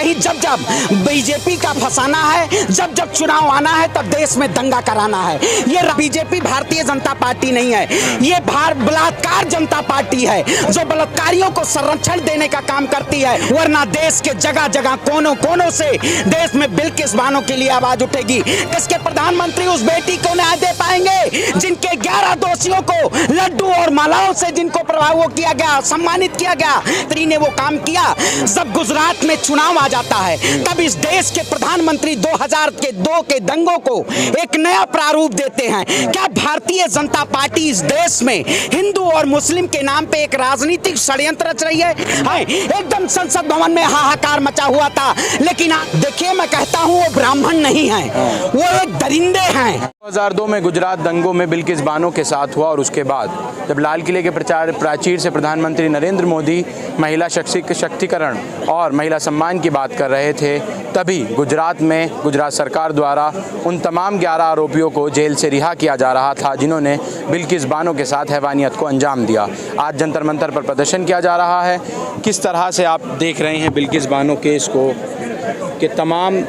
कहीं जब जब बीजेपी का फंसाना है, जब जब चुनाव आना है, तब देश में दंगा कराना है। ये बीजेपी भारतीय जनता पार्टी नहीं है, ये बलात्कार जनता पार्टी है जो बलात्कारियों को संरक्षण देने का काम करती है। वरना देश के जगह जगह कोनों कोनों से देश में बिल्किस बानो के लिए आवाज उठेगी। इसके प्रधानमंत्री उस बेटी को न्याय दे पाएंगे जिनके 11 दोषियों को लड्डू और मालाओं से जिनको प्रभाव किया गया, सम्मानित किया गया, ने वो काम किया। जब गुजरात में चुनाव आ जाता है तब इस देश के प्रधानमंत्री 2002 के दंगों को एक नया प्रारूप देते हैं। क्या भारतीय जनता पार्टी इस देश में हिंदू और मुस्लिम के नाम पे एक राजनीतिक षड्यंत्र रच रही है? एकदम संसद भवन में हाहाकार मचा हुआ था। लेकिन देखिए, मैं कहता हूँ वो ब्राह्मण नहीं है, वो एक दरिंदे हैं। 2002 में गुजरात दंगों में बिल्किस बानो के साथ हुआ और उसके बाद जब लाल किले के प्राचीर से प्रधानमंत्री नरेंद्र मोदी महिला शक्तिकरण और महिला सम्मान की बात कर रहे थे, तभी गुजरात में गुजरात सरकार द्वारा उन तमाम 11 आरोपियों को जेल से रिहा किया जा रहा था जिन्होंने बिल्किस बानो के साथ हैवानियत को अंजाम दिया। आज जंतर मंतर पर प्रदर्शन किया जा रहा है। किस तरह से आप देख रहे हैं बिल्किस बानो केस को कि तमाम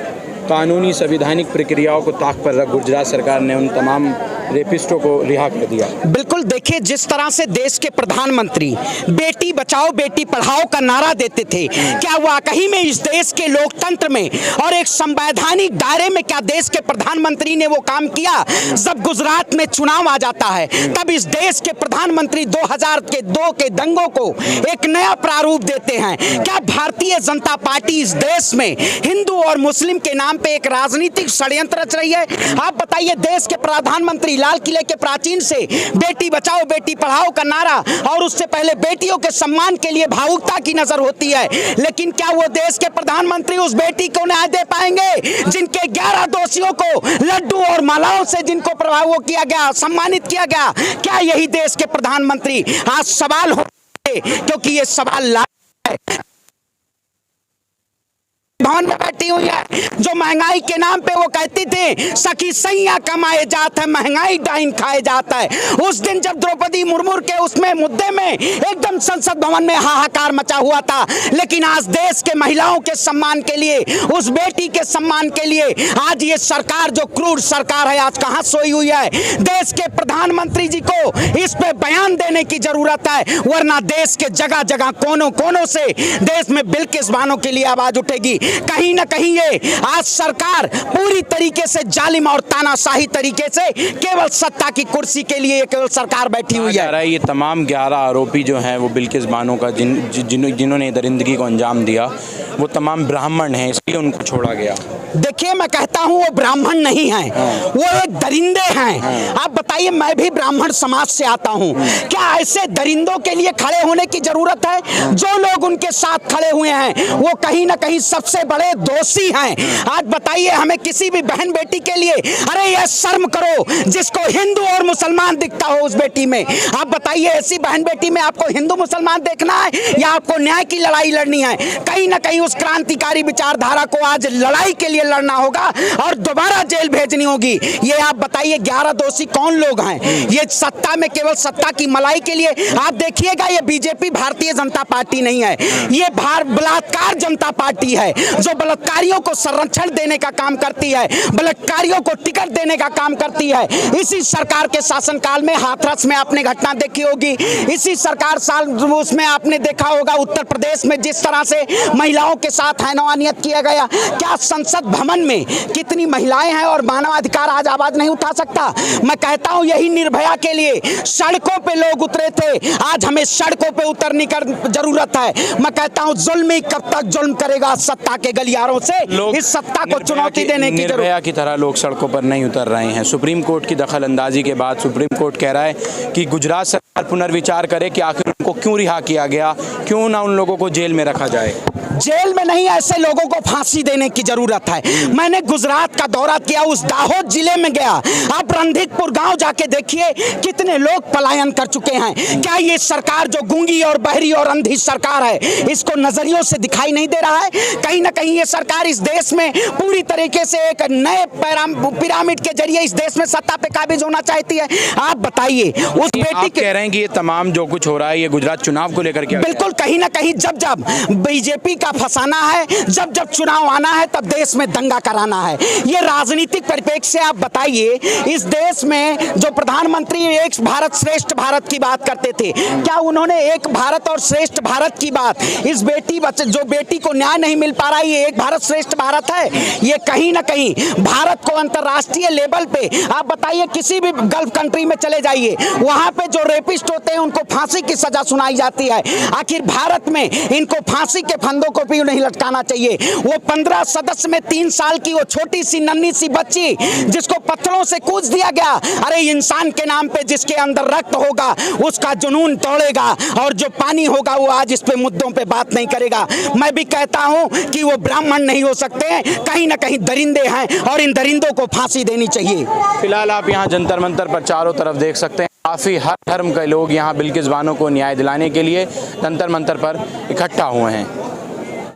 कानूनी संवैधानिक प्रक्रियाओं को ताक पर रख गुजरात सरकार ने उन तमाम रेपिस्टों को रिहा कर दिया? बिल्कुल, देखिए, जिस तरह से देश के प्रधानमंत्री बेटी बचाओ बेटी पढ़ाओ का नारा देते थे, क्या वाकई में इस देश के लोकतंत्र में और एक संवैधानिक दायरे में क्या देश के प्रधानमंत्री ने वो काम किया? जब गुजरात में चुनाव आ जाता है तब इस देश के प्रधानमंत्री 2002 के दंगों को एक नया प्रारूप देते हैं। क्या भारतीय जनता पार्टी इस देश में हिंदू और मुस्लिम के नाम पे एक राजनीतिक षड्यंत्र रच रही है? आप बताइए, देश के प्रधानमंत्री लाल किले के प्राचीन से बेटी बचाओ बेटी पढ़ाओ का नारा और उससे पहले बेटियों के सम्मान के लिए भावुकता की नजर होती है, लेकिन क्या वो देश के प्रधानमंत्री उस बेटी को न्याय दे पाएंगे जिनके 11 दोषियों को लड्डू और मालाओं से जिनको प्रभाव किया गया, सम्मानित किया गया? क्या यही देश के प्रधानमंत्री? आज सवाल हो, क्योंकि ये सवाल है भवन में बैठी हुई है जो महंगाई के नाम पे वो कहती थी सखी सैया कमाए जाता है, महंगाई डाइन खाए जाता है। उस दिन जब द्रौपदी मुर्मू के उसमें मुद्दे में एकदम संसद भवन में हाहाकार मचा हुआ था, लेकिन आज देश के महिलाओं के सम्मान के लिए, उस बेटी के सम्मान के लिए आज ये सरकार जो क्रूर सरकार है आज कहां सोई हुई है? देश के प्रधानमंत्री जी को इस पे बयान देने की जरूरत है, वरना देश के जगह जगह कोनों कोनों से देश में बिल्किस बानो के लिए आवाज उठेगी। कहीं ना कहीं ये आज सरकार पूरी तरीके से जालिम और तानाशाही तरीके से केवल सत्ता की कुर्सी के लिए केवल सरकार बैठी हुई है। ये तमाम 11 आरोपी जो हैं वो बिल्किस बानो का जिन्होंने दरिंदगी को अंजाम दिया वो तमाम ब्राह्मण हैं, इसलिए उनको छोड़ा गया। देखिए, मैं कहता हूँ वो ब्राह्मण नहीं है, वो एक दरिंदे हैं। आप बताइए, मैं भी ब्राह्मण समाज से आता हूँ, क्या ऐसे दरिंदों के लिए खड़े होने की जरूरत है? जो लोग उनके साथ खड़े हुए हैं वो कहीं ना कहीं सबसे बड़े दोषी हैं। आज बताइए, हमें किसी भी बहन बेटी के लिए, अरे ये शर्म करो जिसको हिंदू और मुसलमान दिखता हो उस बेटी में। आप बताइए, ऐसी बहन बेटी में आपको हिंदू मुसलमान देखना है या आपको न्याय की लड़ाई लड़नी है? कहीं ना कहीं उस क्रांतिकारी विचारधारा को आज लड़ाई के लिए लड़ना होगा और दोबारा जेल भेजनी होगी। ये आप बताइए, 11 दोषी कौन लोग हैं? ये सत्ता में केवल सत्ता की मलाई के लिए। आप देखिएगा, ये बीजेपी भारतीय जनता पार्टी नहीं है, ये बलात्कार जनता पार्टी है जो बलात्कारियों को संरक्षण देने का काम करती है, बलात्कारियों को टिकट देने का काम करती है। इसी सरकार के शासनकाल में हाथरस में आपने घटना देखी होगी, इसी सरकार साल उसमें आपने देखा होगा उत्तर प्रदेश में जिस तरह से महिलाओं के साथ हैवानियत किया गया। क्या संसद भवन में कितनी महिलाएं हैं और मानवाधिकार आज आवाज नहीं उठा सकता? मैं कहता हूं, यही निर्भया के लिए सड़कों पे लोग उतरे थे, आज हमें सड़कों पे उतरने की जरूरत है। मैं कहता हूं, जुल्म ही कब तक जुल्म करेगा सत्ता के गलियारों से? इस सत्ता को चुनौती देने की निर्भया की तरह लोग सड़कों पर नहीं उतर रहे हैं। सुप्रीम कोर्ट की दखल अंदाजी के बाद सुप्रीम कोर्ट कह रहा है कि गुजरात सरकार पुनर्विचार करे कि आखिर उनको क्यों रिहा किया गया, क्यों ना उन लोगों को जेल में रखा जाए। जेल में नहीं, ऐसे लोगों को फांसी देने की जरूरत है। मैंने गुजरात का दौरा किया, उस दाहोद जिले में गया, आप रणधीकपुर गांव गांव जाके देखिए कितने लोग पलायन कर चुके हैं। क्या ये सरकार जो गूंगी और बहरी और अंधी सरकार है, इसको नजरियों से दिखाई नहीं दे रहा है? कहीं ना कहीं ये सरकार इस देश में पूरी तरीके से एक नए पिरामिड के जरिए इस देश में सत्ता पे काबिज होना चाहती है। आप बताइए, उस बेटी के कह रहे हैं कि ये तमाम जो कुछ हो रहा है ये गुजरात चुनाव को लेकर के बिल्कुल कहीं ना कहीं जब जब बीजेपी का फंसाना है, जब जब चुनाव आना है, तब देश में दंगा कराना है। ये राजनीतिक परिप्रेक्ष्य से आप बताइए, इस देश में जो प्रधानमंत्री एक भारत श्रेष्ठ भारत की बात करते थे, क्या उन्होंने एक भारत और श्रेष्ठ भारत की बात इस जो बेटी को न्याय नहीं मिल पा रहा है, ये एक भारत श्रेष्ठ भारत है? ये कहीं ना कहीं भारत को अंतर्राष्ट्रीय लेवल पे आप बताइए, किसी भी गल्फ कंट्री में चले जाइए, वहां पे जो रेपिस्ट होते हैं उनको फांसी की सजा सुनाई जाती है। आखिर भारत में इनको फांसी के फंदों को भी नहीं लटकाना चाहिए। वो 15 सदस्य में 3 साल की वो छोटी सी नन्ही सी बच्ची जिसको पत्थरों से कूच दिया गया, अरे इंसान के नाम पे जिसके अंदर रक्त होगा उसका जुनून दौड़ेगा, और जो पानी होगा वो आज इस पे मुद्दों पे बात नहीं करेगा। मैं भी कहता हूं कि वो ब्राह्मण नहीं हो सकते, कहीं ना कहीं दरिंदे हैं और इन दरिंदों को फांसी देनी चाहिए। फिलहाल आप यहाँ जंतर मंतर पर चारों तरफ देख सकते हैं, काफ़ी हर धर्म के लोग यहाँ बिल्किस बानो को न्याय दिलाने के लिए जंतर मंतर पर इकट्ठा हुए हैं।